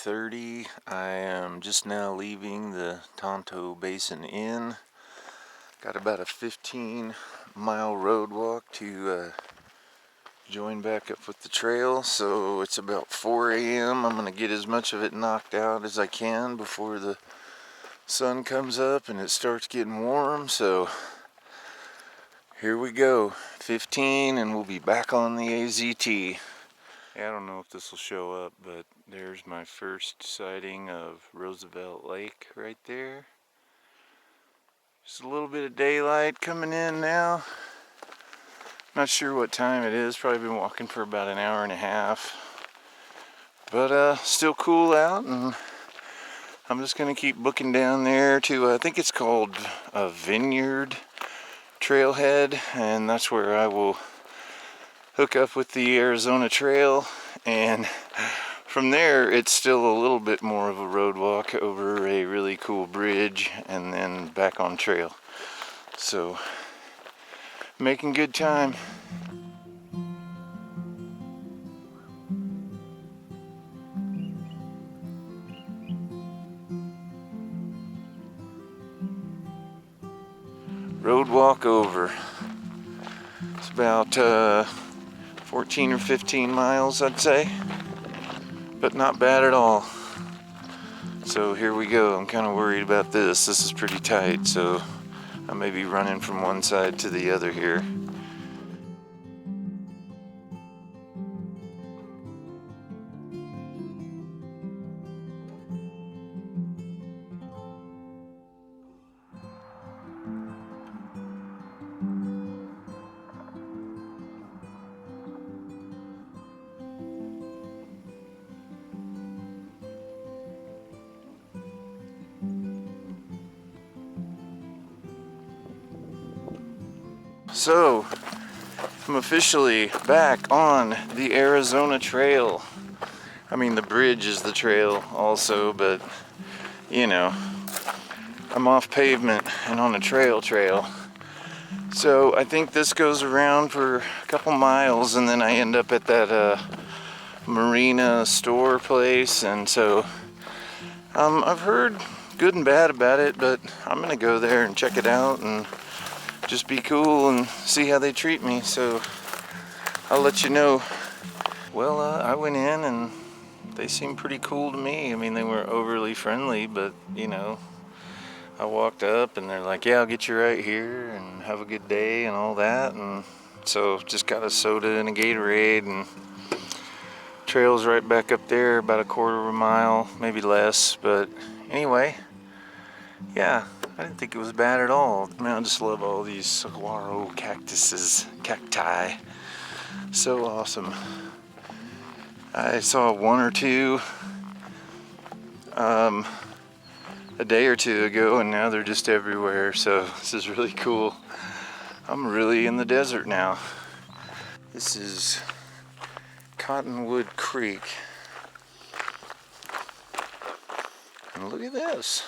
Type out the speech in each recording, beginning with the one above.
3:30. I am just now leaving the Tonto Basin Inn. Got about a 15-mile road walk to join back up with the trail. So it's about 4 a.m. I'm going to get as much of it knocked out as I can before the sun comes up and it starts getting warm. So here we go, 15, and we'll be back on the AZT. I don't know if this will show up, but there's my first sighting of Roosevelt Lake right there. Just a little bit of daylight coming in now. Not sure what time it is, probably been walking for about an hour and a half. But still cool out, and I'm just gonna keep booking down there to, I think it's called a Vineyard Trailhead, and that's where I will hook up with the Arizona Trail, and from there it's still a little bit more of a road walk over a really cool bridge and then back on trail. So making good time. Road walk over. It's about 14 or 15 miles, I'd say, but not bad at all. So here we go. I'm kind of worried about this. This is pretty tight, so I may be running from one side to the other here. So, I'm officially back on the Arizona Trail. I mean, the bridge is the trail also, but you know, I'm off pavement and on a trail. So I think this goes around for a couple miles, and then I end up at that marina store place. And so I've heard good and bad about it, but I'm gonna go there and check it out and just be cool and see how they treat me. So I'll let you know. Well, I went in and they seemed pretty cool to me. I mean, they weren't overly friendly, but you know, I walked up and they're like, yeah, I'll get you right here and have a good day and all that. And so just got a soda and a Gatorade, and trail's right back up there, about a quarter of a mile, maybe less. But anyway, yeah, I didn't think it was bad at all. Man, I just love all these saguaro cacti. So awesome. I saw one or two a day or two ago, and now they're just everywhere. So this is really cool. I'm really in the desert now. This is Cottonwood Creek. And look at this.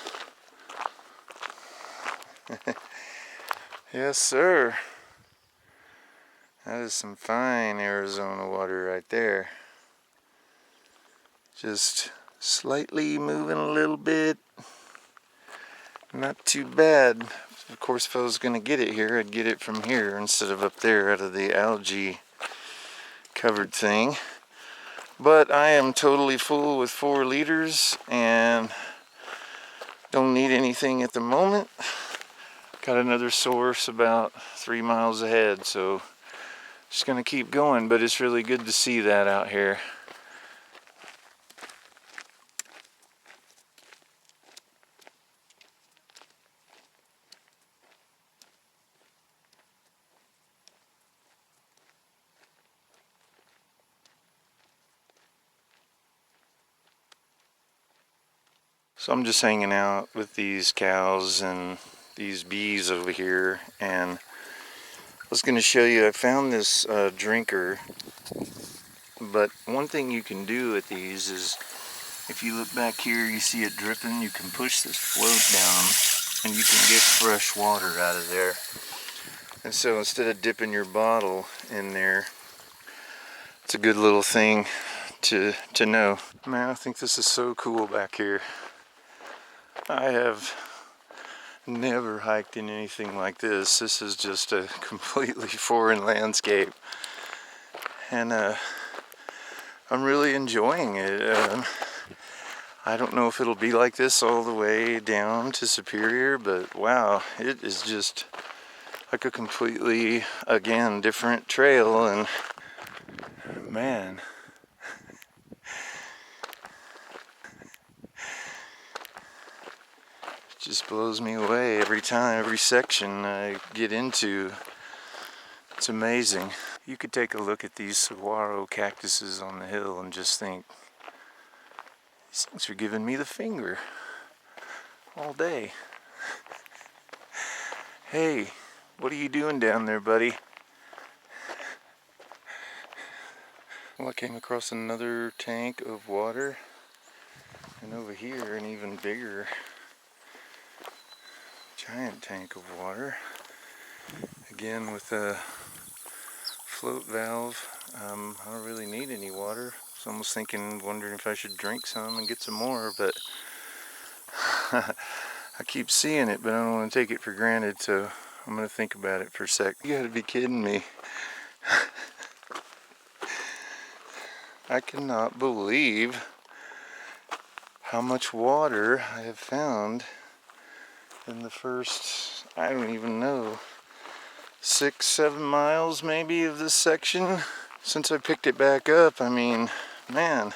Yes, sir. That is some fine Arizona water right there. Just slightly moving a little bit. Not too bad. Of course, if I was going to get it here, I'd get it from here instead of up there out of the algae covered thing. But I am totally full with 4 liters and don't need anything at the moment. Got another source about 3 miles ahead, so just gonna keep going, but it's really good to see that out here. So I'm just hanging out with these cows and these bees over here, and I was going to show you, I found this drinker. But one thing you can do with these is, if you look back here, you see it dripping, you can push this float down and you can get fresh water out of there. And so instead of dipping your bottle in there, it's a good little thing to know. Man, I think this is so cool back here. I have never hiked in anything like this. This is just a completely foreign landscape, and I'm really enjoying it. I don't know if it'll be like this all the way down to Superior, but wow, it is just like a completely, again, different trail. And man, it just blows me away every time, every section I get into. It's amazing. You could take a look at these saguaro cactuses on the hill and just think, these things are giving me the finger all day. Hey, what are you doing down there, buddy? Well, I came across another tank of water, and over here an even bigger giant tank of water, again with a float valve. I don't really need any water. I was almost wondering if I should drink some and get some more, but I keep seeing it, but I don't want to take it for granted, so I'm going to think about it for a sec. You gotta be kidding me. I cannot believe how much water I have found in the first, I don't even know, 6-7 miles maybe of this section since I picked it back up. I mean, man,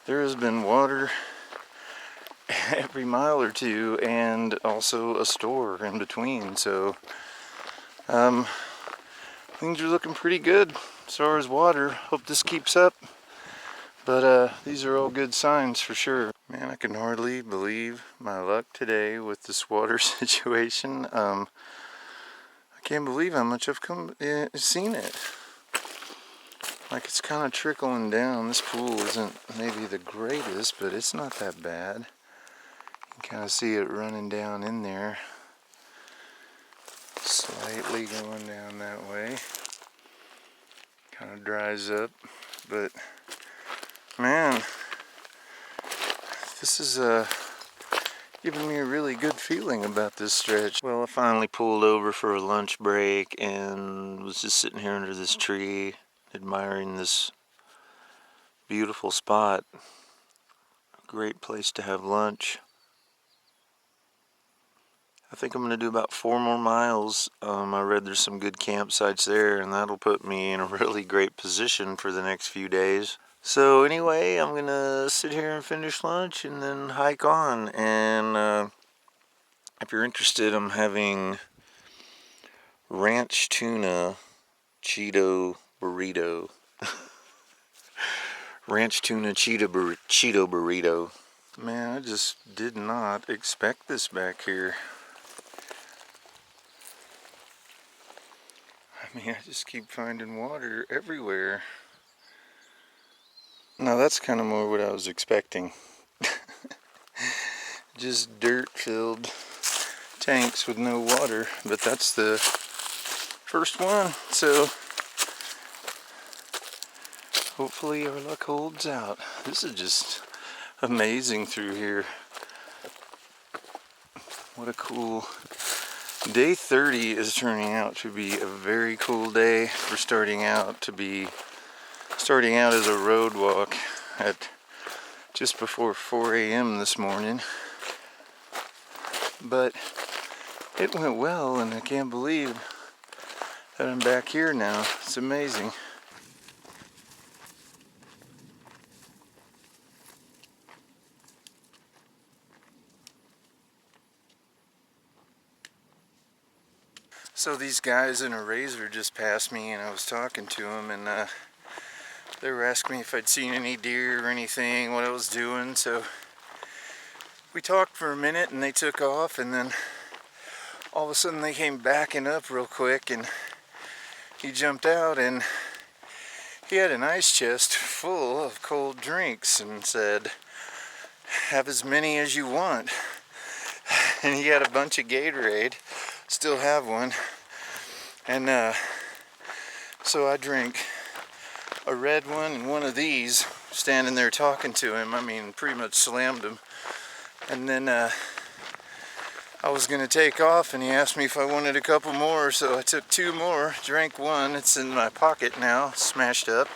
there has been water every mile or two, and also a store in between, so things are looking pretty good as far as water. Hope this keeps up, but these are all good signs for sure. Man, I can hardly believe my luck today with this water situation. I can't believe how much I've seen it. Like, it's kind of trickling down. This pool isn't maybe the greatest, but it's not that bad. You can kind of see it running down in there, slightly going down that way. Kind of dries up, but man, this is giving me a really good feeling about this stretch. Well, I finally pulled over for a lunch break and was just sitting here under this tree admiring this beautiful spot. Great place to have lunch. I think I'm going to do about 4 more miles. I read there's some good campsites there, and that'll put me in a really great position for the next few days. So anyway, I'm going to sit here and finish lunch and then hike on. And if you're interested, I'm having ranch tuna Cheeto burrito. Ranch tuna Cheeto burrito. Man, I just did not expect this back here. I mean, I just keep finding water everywhere. Now that's kind of more what I was expecting. Just dirt-filled tanks with no water, but that's the first one, so hopefully our luck holds out. This is just amazing through here. What a cool day. 30 is turning out to be a very cool day for starting out as a road walk at just before 4 a.m. this morning. But it went well, and I can't believe that I'm back here now. It's amazing. So these guys in a Razor just passed me, and I was talking to them, and they were asking me if I'd seen any deer or anything, what I was doing. So we talked for a minute, and they took off, and then all of a sudden they came backing up real quick, and he jumped out, and he had an ice chest full of cold drinks and said, "Have as many as you want." And he had a bunch of Gatorade, still have one, and so I drank a red one and one of these, standing there talking to him. I mean, pretty much slammed him. And then I was gonna take off and he asked me if I wanted a couple more, so I took 2 more, drank one. It's in my pocket now, smashed up.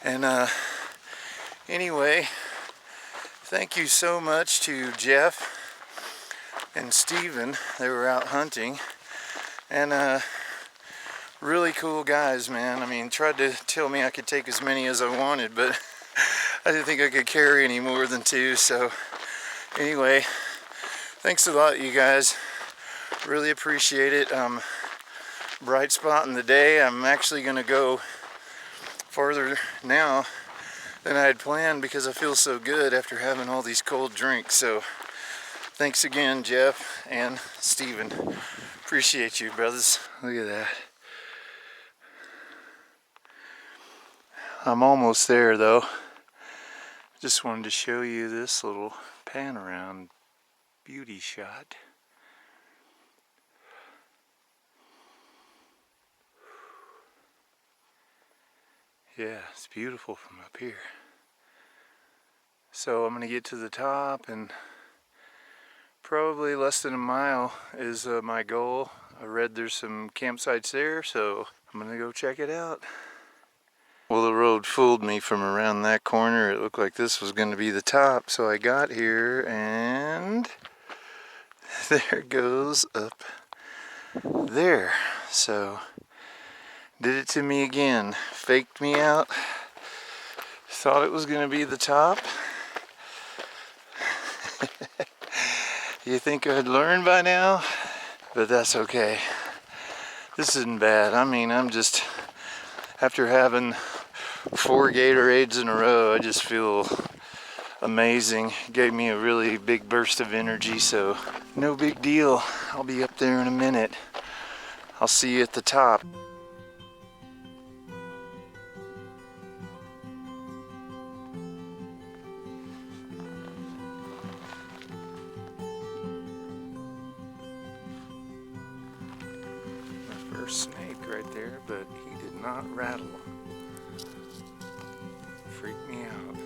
And anyway, thank you so much to Jeff and Steven. They were out hunting, and really cool guys, man. I mean, tried to tell me I could take as many as I wanted, but I didn't think I could carry any more than 2. So anyway, thanks a lot, you guys. Really appreciate it. Bright spot in the day. I'm actually gonna go farther now than I had planned because I feel so good after having all these cold drinks. So thanks again, Jeff and Steven. Appreciate you, brothers. Look at that. I'm almost there though. Just wanted to show you this little pan around beauty shot. Yeah, it's beautiful from up here. So I'm gonna get to the top, and probably less than a mile is my goal. I read there's some campsites there, so I'm gonna go check it out. Well, the road fooled me from around that corner. It looked like this was gonna be the top, so I got here and there it goes up there. So did it to me again. Faked me out. Thought it was gonna be the top. You think I'd learn by now? But that's okay. This isn't bad. I mean, I'm just, after having 4 Gatorades in a row, I just feel amazing. Gave me a really big burst of energy, so no big deal. I'll be up there in a minute. I'll see you at the top. My first snake right there, but he did not rattle. Freaked me out.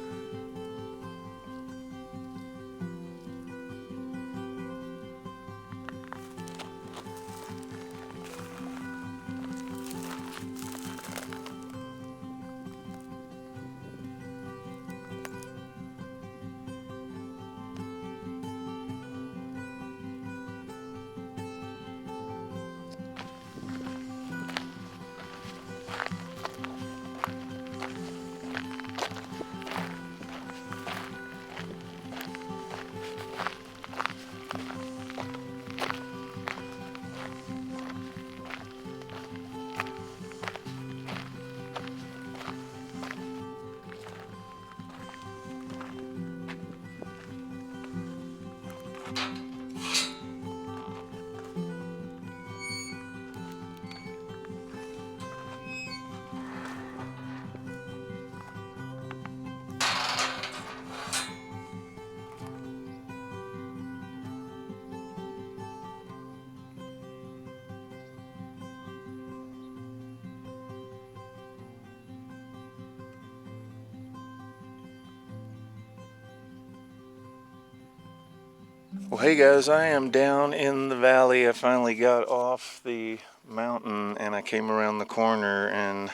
Well, hey guys, I am down in the valley. I finally got off the mountain and I came around the corner and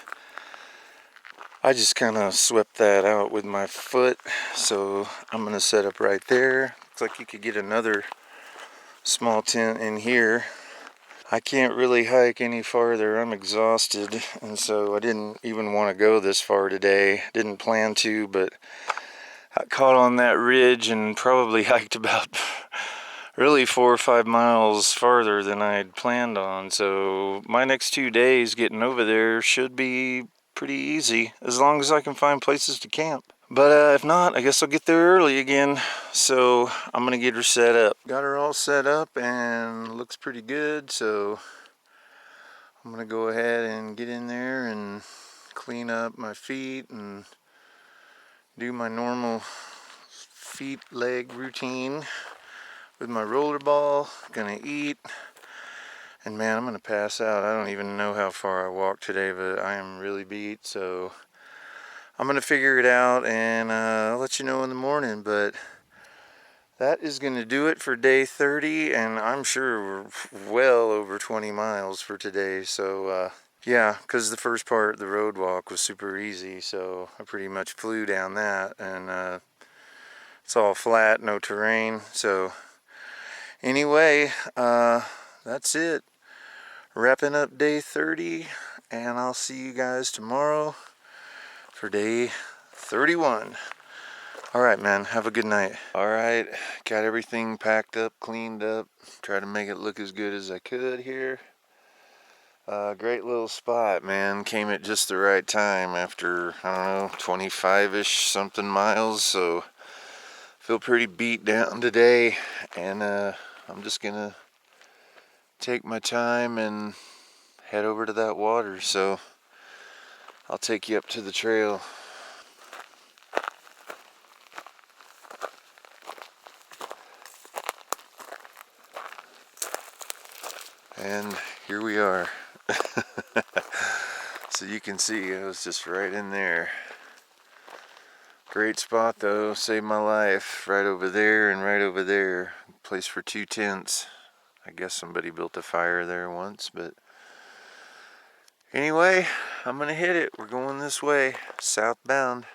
I just kind of swept that out with my foot. So I'm going to set up right there. Looks like you could get another small tent in here. I can't really hike any farther. I'm exhausted, and so I didn't even want to go this far today. Didn't plan to, but I caught on that ridge and probably hiked about really 4 or 5 miles farther than I had planned on. So my next 2 days getting over there should be pretty easy, as long as I can find places to camp. But if not, I guess I'll get there early again. So I'm gonna get her set up. Got her all set up and looks pretty good. So I'm gonna go ahead and get in there and clean up my feet and do my normal feet leg routine with my roller ball. Gonna eat, and man, I'm gonna pass out. I don't even know how far I walked today, but I am really beat, so I'm gonna figure it out, and I'll let you know in the morning. But that is gonna do it for day 30, and I'm sure we're well over 20 miles for today. So yeah, because the first part, the road walk, was super easy, so I pretty much flew down that, and it's all flat, no terrain. So anyway, that's it. Wrapping up day 30, and I'll see you guys tomorrow for day 31. Alright, man, have a good night. Alright, got everything packed up, cleaned up, try to make it look as good as I could here. Great little spot, man. Came at just the right time after, I don't know, 25-ish something miles, so feel pretty beat down today, and I'm just gonna take my time and head over to that water. So I'll take you up to the trail. And here we are. So you can see I was just right in there. Great spot though, saved my life. Right over there and right over there. Place for 2 tents. I guess somebody built a fire there once, but anyway, I'm gonna hit it. We're going this way, southbound.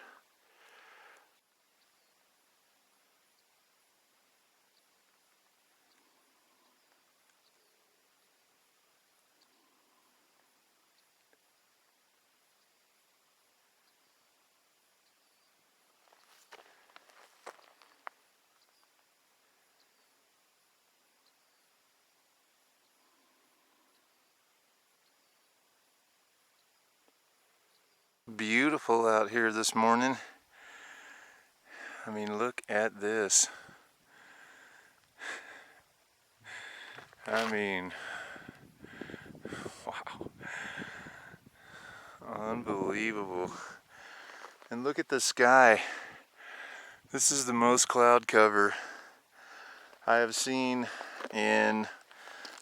Beautiful out here this morning. I mean, look at this. I mean, wow. Unbelievable. And look at the sky. This is the most cloud cover I have seen in,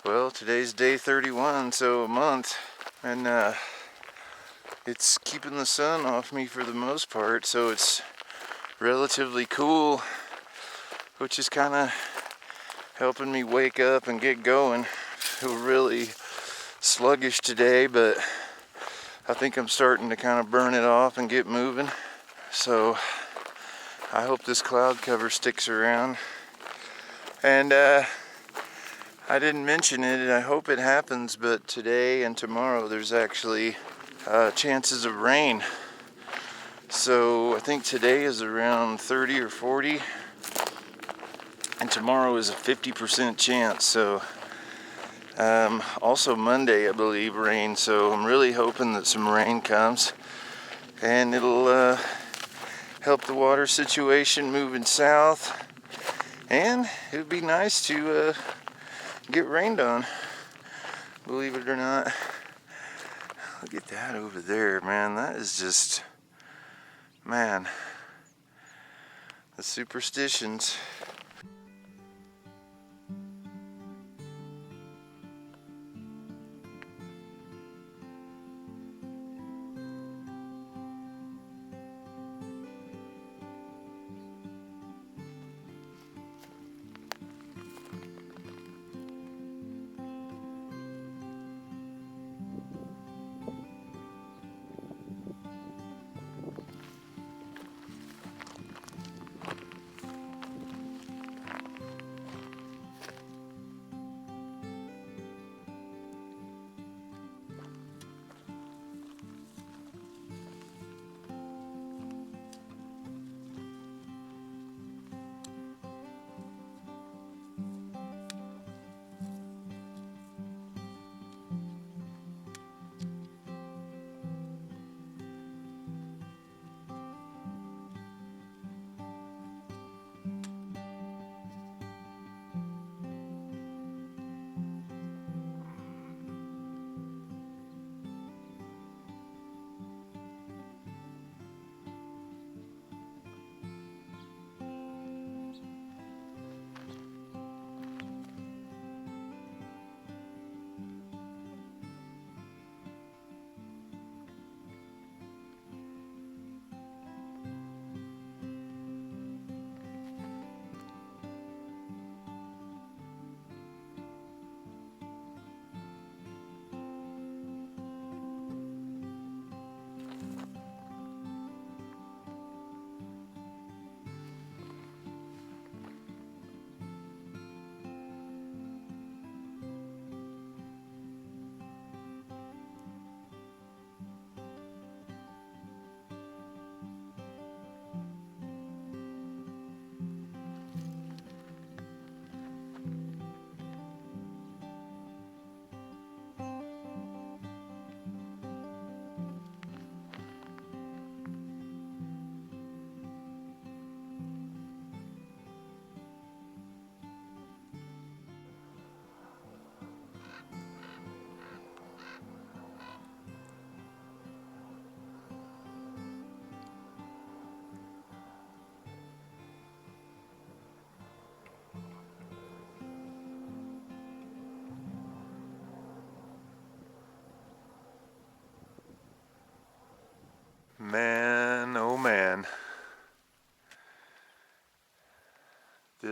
well, today's day 31, so a month. And it's keeping the sun off me for the most part, so it's relatively cool, which is kind of helping me wake up and get going. Feel really sluggish today, but I think I'm starting to kind of burn it off and get moving. So I hope this cloud cover sticks around. And I didn't mention it, and I hope it happens, but today and tomorrow there's actually chances of rain. So I think today is around 30 or 40, and tomorrow is a 50% chance. So also Monday, I believe, rain. So I'm really hoping that some rain comes, and it'll help the water situation moving south, and it would be nice to get rained on, believe it or not. Look at that over there, man. That is just, man, the superstitions.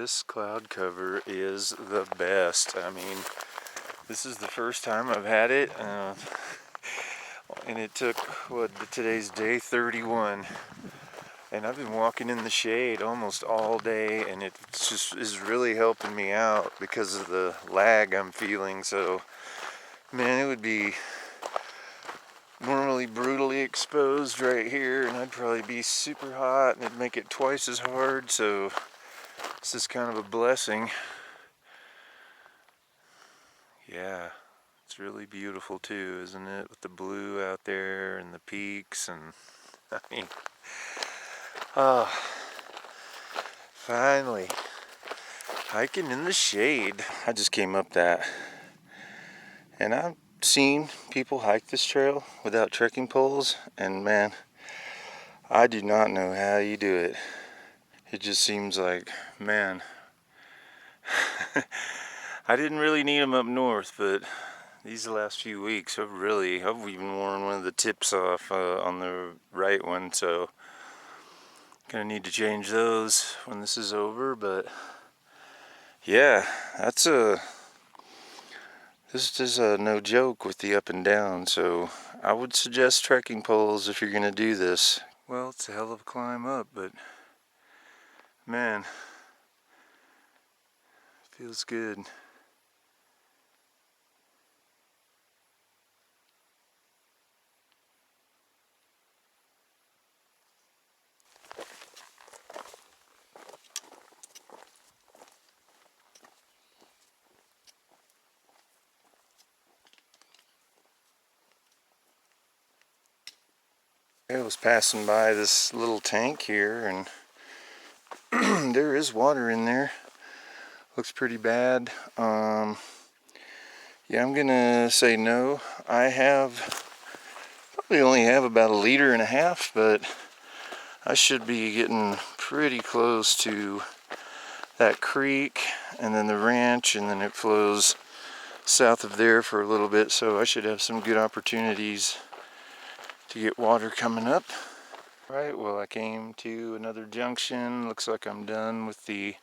This cloud cover is the best. I mean, this is the first time I've had it, and it took, today's day 31. And I've been walking in the shade almost all day, and it just is really helping me out because of the lag I'm feeling. So, man, it would be normally brutally exposed right here, and I'd probably be super hot, and it'd make it twice as hard. So this is kind of a blessing. Yeah, it's really beautiful too, isn't it? With the blue out there and the peaks, and I mean, oh, finally hiking in the shade. I just came up that, and I've seen people hike this trail without trekking poles, and man, I do not know how you do it. It just seems like, man, I didn't really need them up north, but these last few weeks I've even worn one of the tips off on the right one, so gonna need to change those when this is over. But yeah, this is no joke with the up and down, so I would suggest trekking poles if you're gonna do this. Well, it's a hell of a climb up, but man, feels good. I was passing by this little tank here, and there is water in there. Looks pretty bad. Yeah, I'm gonna say no. Probably only have about 1.5 liters, but I should be getting pretty close to that creek and then the ranch, and then it flows south of there for a little bit, so I should have some good opportunities to get water coming up. Right, well, I came to another junction. Looks like I'm done with the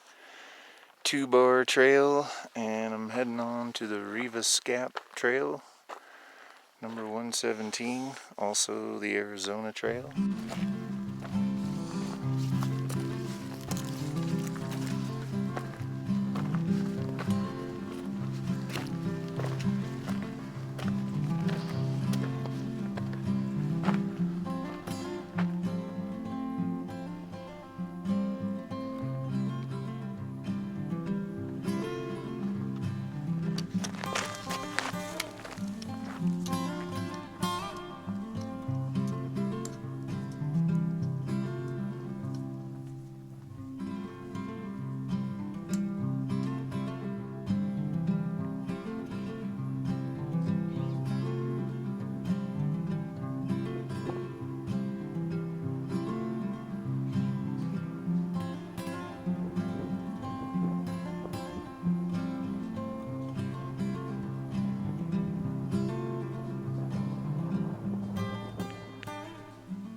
2-bar trail, and I'm heading on to the Rivas Gap Trail, number 117, also the Arizona Trail.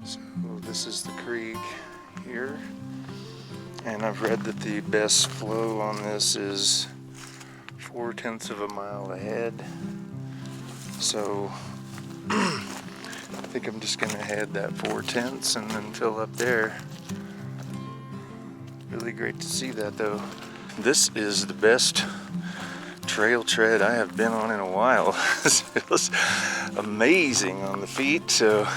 So this is the creek here, and I've read that the best flow on this is 0.4 of a mile ahead. So I think I'm just gonna head that 0.4 and then fill up there. Really great to see that though. This is the best trail tread I have been on in a while. It was amazing on the feet. So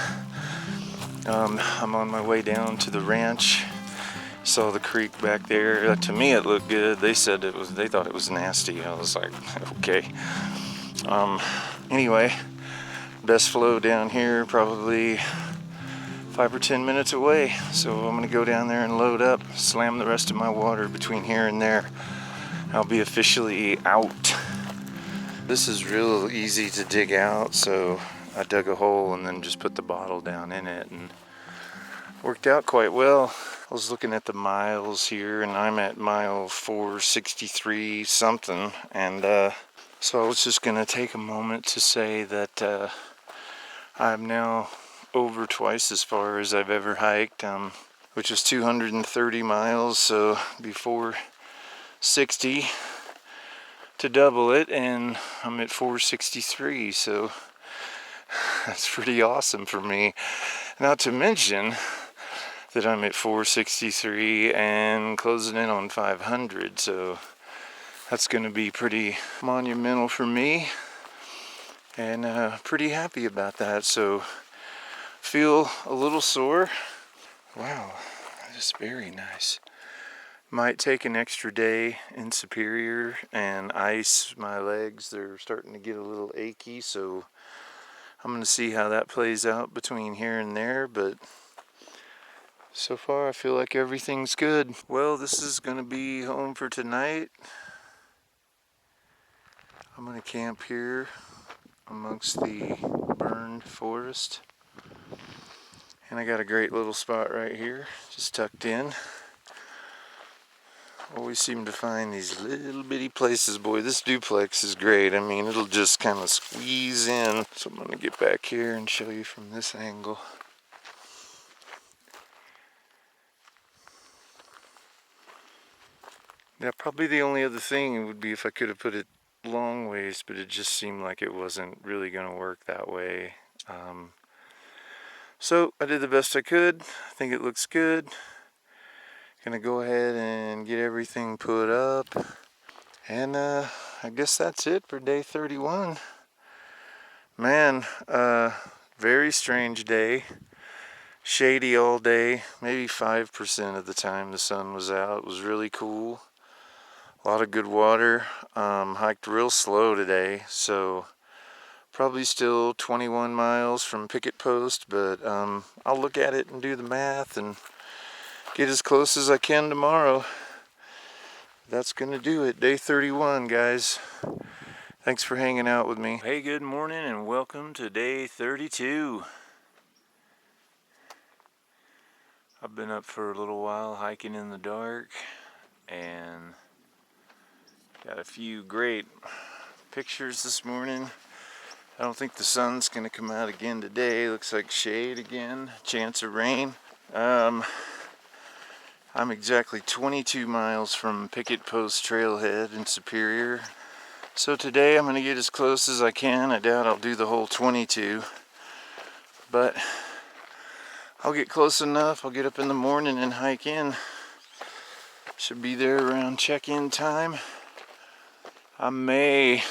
I'm on my way down to the ranch. Saw the creek back there. To me it looked good. They said they thought it was nasty. I was like, okay. Anyway, best flow down here, probably 5 or 10 minutes away. So I'm gonna go down there and load up, slam the rest of my water between here and there. I'll be officially out. This is real easy to dig out, so I dug a hole and then just put the bottle down in it, and worked out quite well. I was looking at the miles here, and I'm at mile 463 something, and so I was just gonna take a moment to say that I'm now over twice as far as I've ever hiked, which is 230 miles. So before 60 to double it, and I'm at 463, so that's pretty awesome for me. Not to mention that I'm at 463 and closing in on 500, so that's going to be pretty monumental for me, and pretty happy about that. So feel a little sore. Wow, that's very nice. Might take an extra day in Superior and ice my legs. They're starting to get a little achy, so I'm going to see how that plays out between here and there, but so far I feel like everything's good. Well, this is going to be home for tonight. I'm going to camp here amongst the burned forest. And I got a great little spot right here, just tucked in. Always seem to find these little bitty places. Boy, this duplex is great. I mean, it'll just kind of squeeze in. So I'm going to get back here and show you from this angle. Yeah, probably the only other thing would be if I could have put it long ways, but it just seemed like it wasn't really going to work that way. So I did the best I could. I think it looks good. Gonna go ahead and get everything put up. And I guess that's it for day 31. Man, very strange day. Shady all day. Maybe 5% of the time the sun was out. It was really cool. A lot of good water. Hiked real slow today, so probably still 21 miles from Picket post, but I'll look at it and do the math and get as close as I can tomorrow. That's gonna do it. Day 31, guys. Thanks for hanging out with me. Hey, good morning and welcome to day 32. I've been up for a little while hiking in the dark and got a few great pictures this morning. I don't think the sun's gonna come out again today. Looks like shade again, chance of rain. I'm exactly 22 miles from Picket Post Trailhead in Superior. So today I'm gonna get as close as I can. I doubt I'll do the whole 22, but I'll get close enough. I'll get up in the morning and hike in. Should be there around check-in time. I may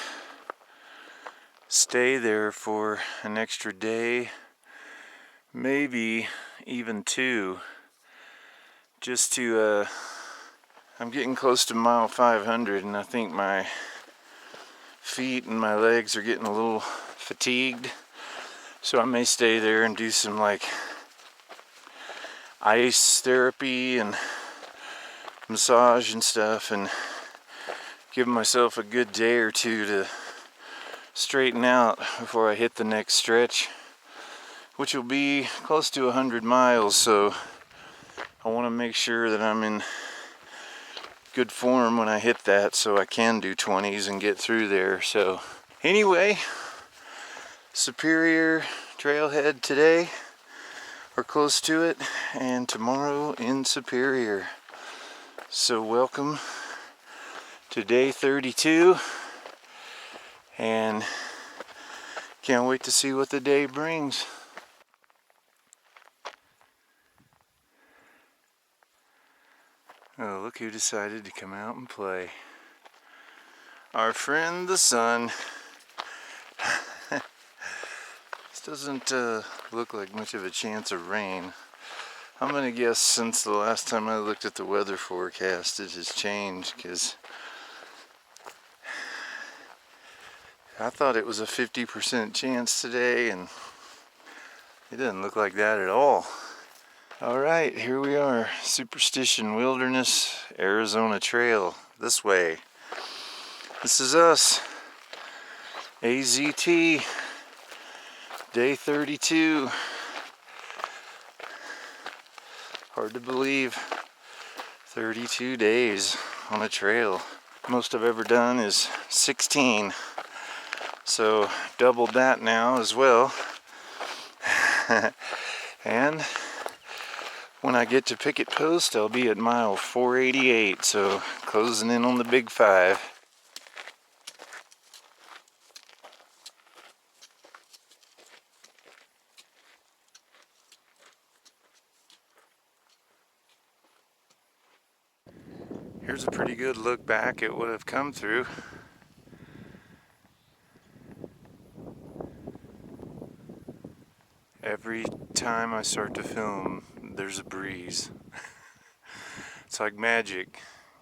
stay there for an extra day, maybe even 2, just to I'm getting close to mile 500, and I think my feet and my legs are getting a little fatigued, so I may stay there and do some like ice therapy and massage and stuff, and give myself a good day or two to straighten out before I hit the next stretch, which will be close to 100 miles. So I want to make sure that I'm in good form when I hit that, so I can do 20s and get through there. So anyway, Superior Trailhead today, or close to it, and tomorrow in Superior. So welcome to day 32, and can't wait to see what the day brings. Oh, look who decided to come out and play. Our friend the sun. This doesn't look like much of a chance of rain. I'm gonna guess since the last time I looked at the weather forecast it has changed, because I thought it was a 50% chance today, and it doesn't look like that at all. Alright, here we are. Superstition Wilderness Arizona Trail. This way. This is us. AZT. Day 32. Hard to believe. 32 days on a trail. Most I've ever done is 16. So doubled that now as well. And When I get to Picket Post, I'll be at mile 488, so closing in on the big 5. Here's a pretty good look back at what I've come through. Every time I start to film, there's a breeze. It's like magic.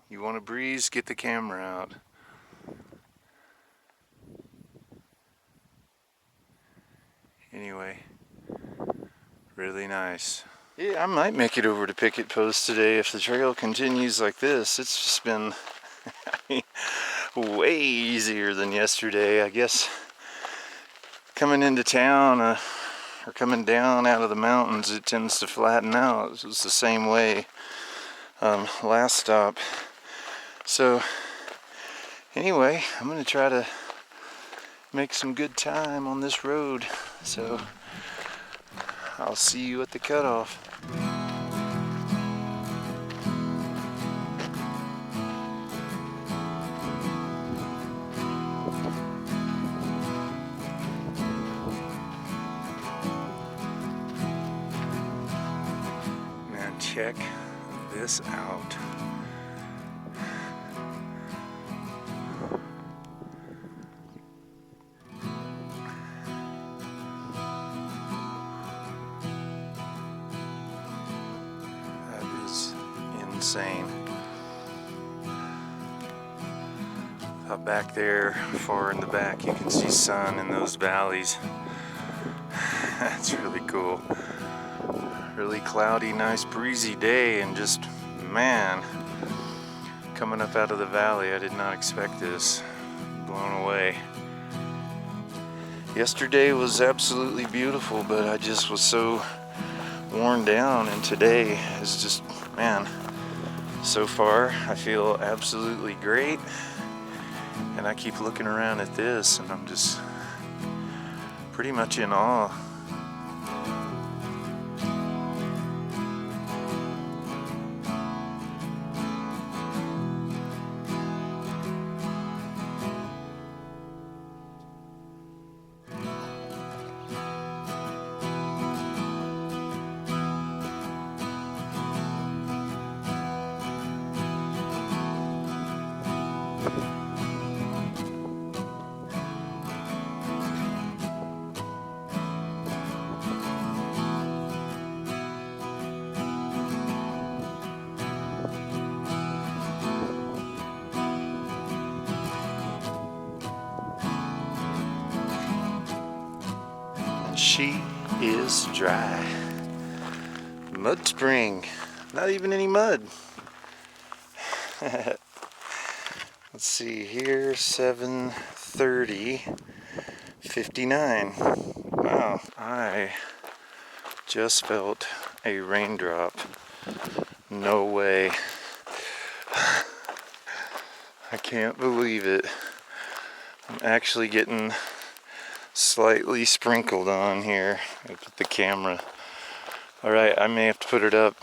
You want a breeze? Get the camera out. Anyway, really nice. Yeah, I might make it over to Picket Post today if the trail continues like this. It's just been way easier than yesterday. I guess coming into town or coming down out of the mountains, it tends to flatten out. It was the same way last stop. So anyway, I'm going to try to make some good time on this road. So I'll see you at the cutoff. Man, check this out. Insane. Up back there, far in the back, you can see sun in those valleys. That's really cool. Really cloudy, nice breezy day, and just, man, coming up out of the valley, I did not expect this. Blown away. Yesterday was absolutely beautiful, but I just was so worn down, and today is just, man, so far I feel absolutely great, and I keep looking around at this and I'm just pretty much in awe. She is dry. Mud spring. Not even any mud. Let's see here, 7:30, 59. Wow, I just felt a raindrop. No way. I can't believe it. I'm actually getting slightly sprinkled on here. I put the camera. Alright, I may have to put it up.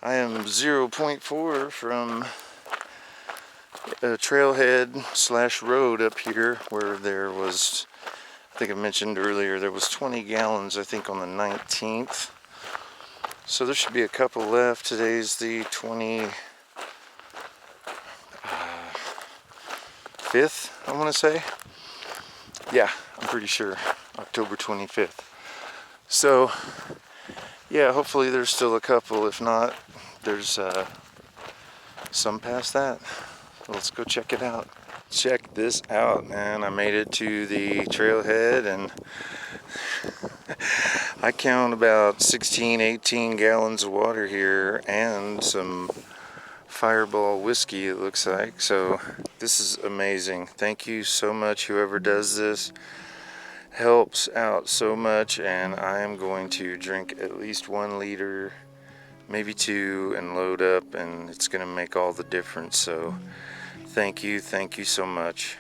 I am 0.4 from a trailhead slash road up here where there was, I think I mentioned earlier, there was 20 gallons I think on the 19th. So there should be a couple left. Today's the 25th, I want to say. Yeah, I'm pretty sure. October 25th. So yeah, hopefully there's still a couple. If not, there's some past that. So let's go check it out. Check this out, man. I made it to the trailhead and I count about 16, 18 gallons of water here and some Fireball whiskey, it looks like. So this is amazing. Thank you so much, whoever does this. helps out so much, and I am going to drink at least 1 liter, maybe 2, and load up, and it's gonna make all the difference. So thank you so much.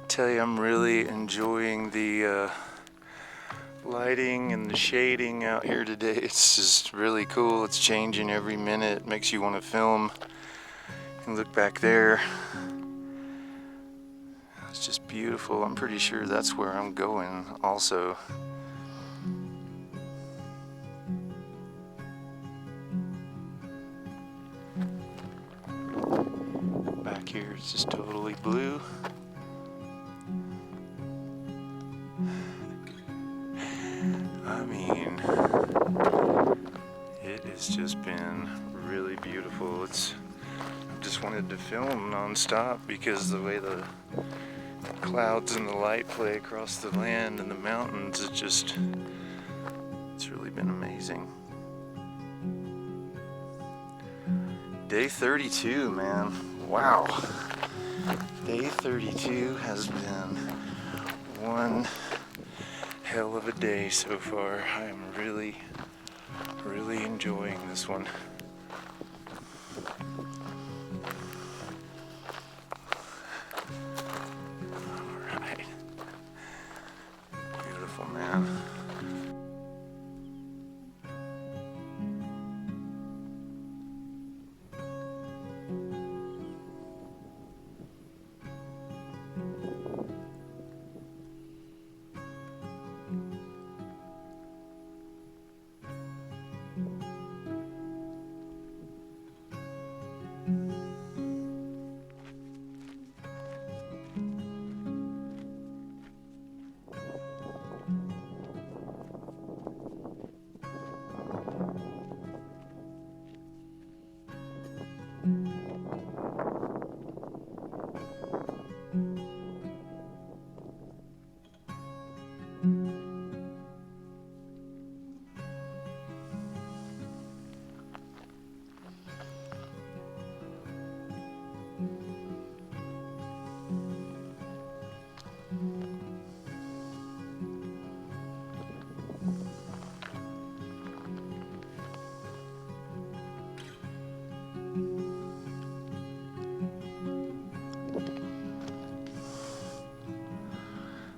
Tell you, I'm really enjoying the lighting and the shading out here today. It's just really cool. It's changing every minute. It makes you want to film. And look back there. It's just beautiful. I'm pretty sure that's where I'm going also. Back here it's just totally blue. I mean, it has just been really beautiful. I just wanted to film non-stop because the way the clouds and the light play across the land and the mountains, it's really been amazing. Day 32, man. Wow. Day 32 has been one hell of a day so far. I am really enjoying this one. Alright. Beautiful, man.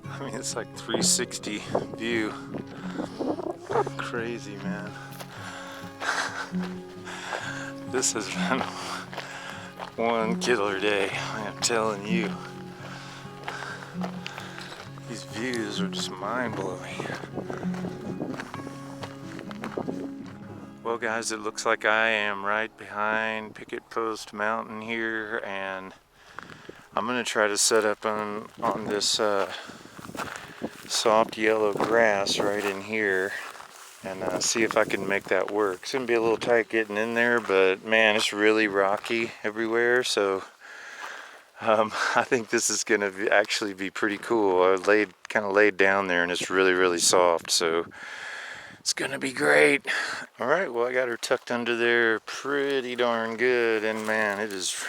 I mean, it's like 360 view. Crazy, man. This has been one killer day, I am telling you. These views are just mind-blowing. Well guys, it looks like I am right behind Picket Post Mountain here, and I'm gonna try to set up on this soft yellow grass right in here and see if I can make that work. It's gonna be a little tight getting in there, but man, it's really rocky everywhere, so I think this is gonna actually be pretty cool. I kind of laid down there and it's really soft, so it's gonna be great. All right, well, I got her tucked under there pretty darn good, and man, it is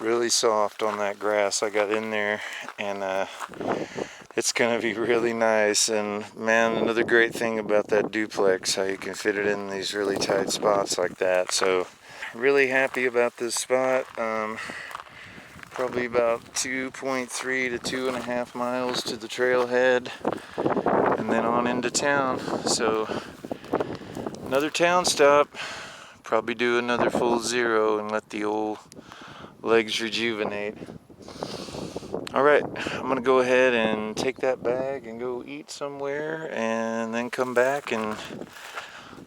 really soft on that grass I got in there, and it's gonna be really nice. And man, another great thing about that duplex, how you can fit it in these really tight spots like that. So really happy about this spot. Probably about 2.3 to 2.5 miles to the trailhead and then on into town. So another town stop, probably do another full 0 and let the old legs rejuvenate. All right, I'm gonna go ahead and take that bag and go eat somewhere, and then come back and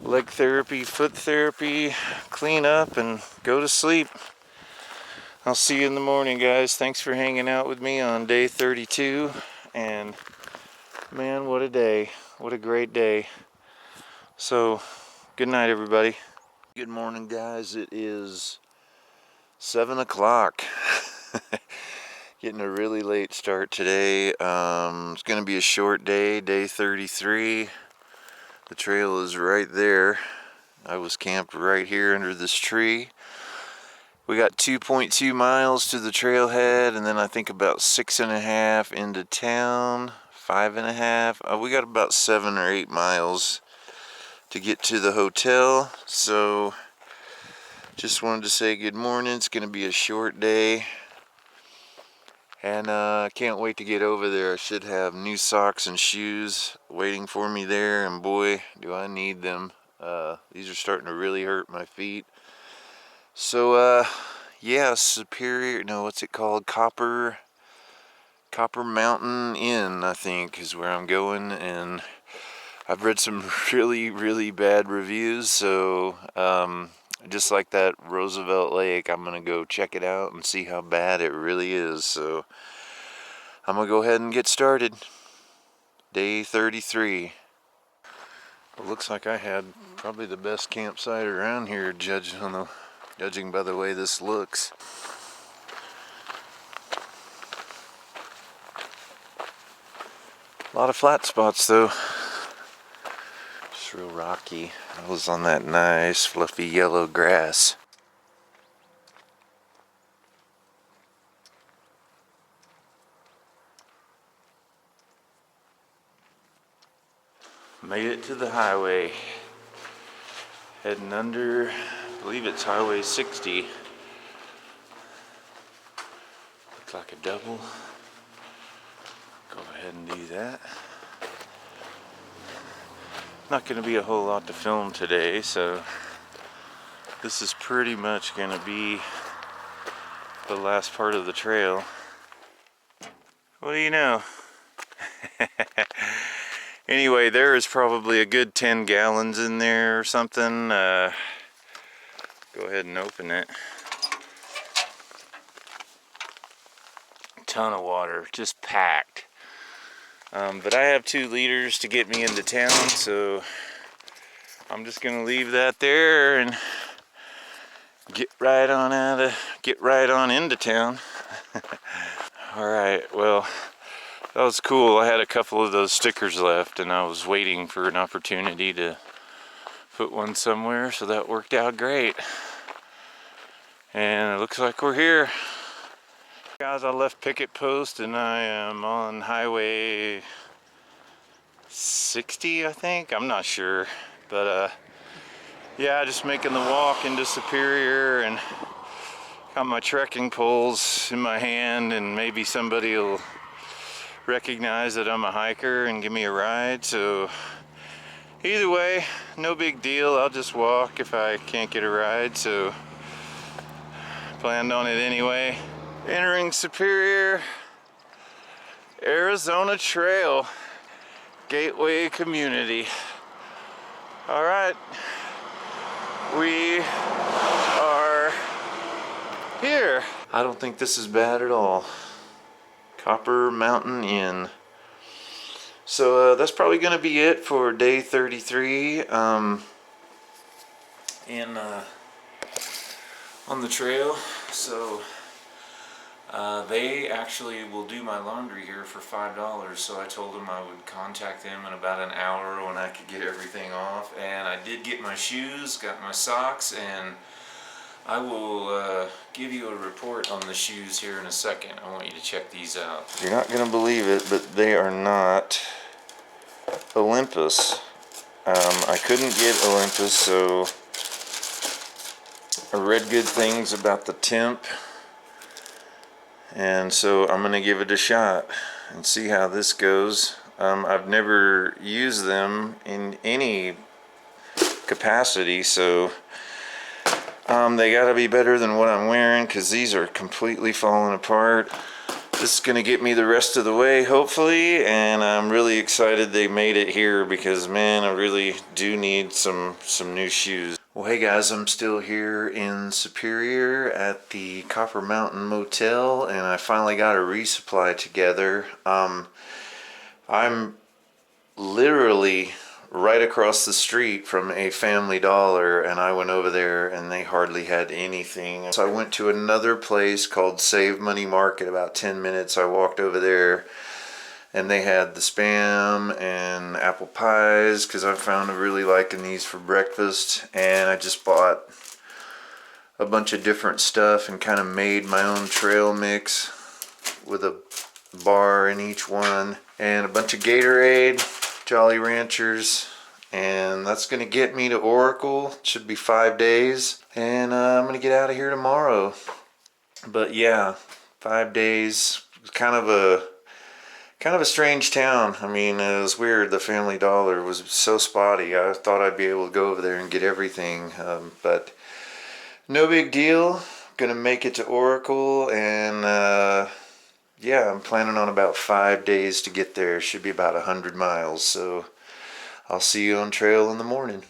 leg therapy, foot therapy, clean up, and go to sleep. I'll see you in the morning, guys. Thanks for hanging out with me on day 32, and man, what a day. What a great day. So, good night, everybody. Good morning, guys. It is 7 o'clock. Getting a really late start today. It's going to be a short day, day 33. The trail is right there. I was camped right here under this tree. We got 2.2 miles to the trailhead, and then I think about 6.5 into town. 5.5. We got about 7 or 8 miles to get to the hotel. So just wanted to say good morning. It's gonna be a short day, and can't wait to get over there. I should have new socks and shoes waiting for me there, and boy, do I need them. These are starting to really hurt my feet. So yeah, Superior, no, what's it called? Copper Mountain Inn, I think, is where I'm going, and I've read some really bad reviews, so just like that Roosevelt Lake, I'm gonna go check it out and see how bad it really is. So I'm gonna go ahead and get started. Day 33. It looks like I had probably the best campsite around here, judging by the way this looks. A lot of flat spots though. Just real rocky. I was on that nice fluffy yellow grass. Made it to the highway. Heading under, I believe it's Highway 60. Looks like a double. Go ahead and do that. Not going to be a whole lot to film today, so this is pretty much going to be the last part of the trail. What do you know? Anyway, there is probably a good 10 gallons in there or something. Go ahead and open it. Ton of water, just packed. But I have 2 liters to get me into town, so I'm just gonna leave that there and get right on into town. All right, well, that was cool. I had a couple of those stickers left, and I was waiting for an opportunity to put one somewhere, so that worked out great. And it looks like we're here. Guys, I left Picket Post and I am on Highway 60, I think. I'm not sure, but yeah, just making the walk into Superior, and got my trekking poles in my hand, and maybe somebody will recognize that I'm a hiker and give me a ride. So either way, no big deal. I'll just walk if I can't get a ride, so planned on it anyway. Entering Superior, Arizona Trail, Gateway Community. All right, we are here. I don't think this is bad at all. Copper Mountain Inn. So that's probably going to be it for day 33 on the trail. So they actually will do my laundry here for $5, so I told them I would contact them in about an hour when I could get everything off. And I did get my shoes, got my socks, and I will give you a report on the shoes here in a second. I want you to check these out. You're not going to believe it, but they are not Olympus. I couldn't get Olympus, so I read good things about the temp, and so I'm going to give it a shot and see how this goes. I've never used them in any capacity, so they gotta be better than what I'm wearing, because these are completely falling apart. This is gonna get me the rest of the way, hopefully, and I'm really excited they made it here, because man, I really do need some new shoes. Well, hey guys, I'm still here in Superior at the Copper Mountain Motel, and I finally got a resupply together. I'm literally right across the street from a Family Dollar, and I went over there and they hardly had anything. So I went to another place called Save Money Market. About 10 minutes I walked over there, and they had the Spam and apple pies, because I found I'm really liking these for breakfast. And I just bought a bunch of different stuff and kind of made my own trail mix with a bar in each one, and a bunch of Gatorade, Jolly Ranchers, and that's gonna get me to Oracle. Should be 5 days, and I'm gonna get out of here tomorrow. But yeah, 5 days. Kind of a strange town. I mean, it was weird. The Family Dollar was so spotty. I thought I'd be able to go over there and get everything, but no big deal. Gonna make it to Oracle, and yeah, I'm planning on about 5 days to get there. Should be about 100 miles. So I'll see you on trail in the morning.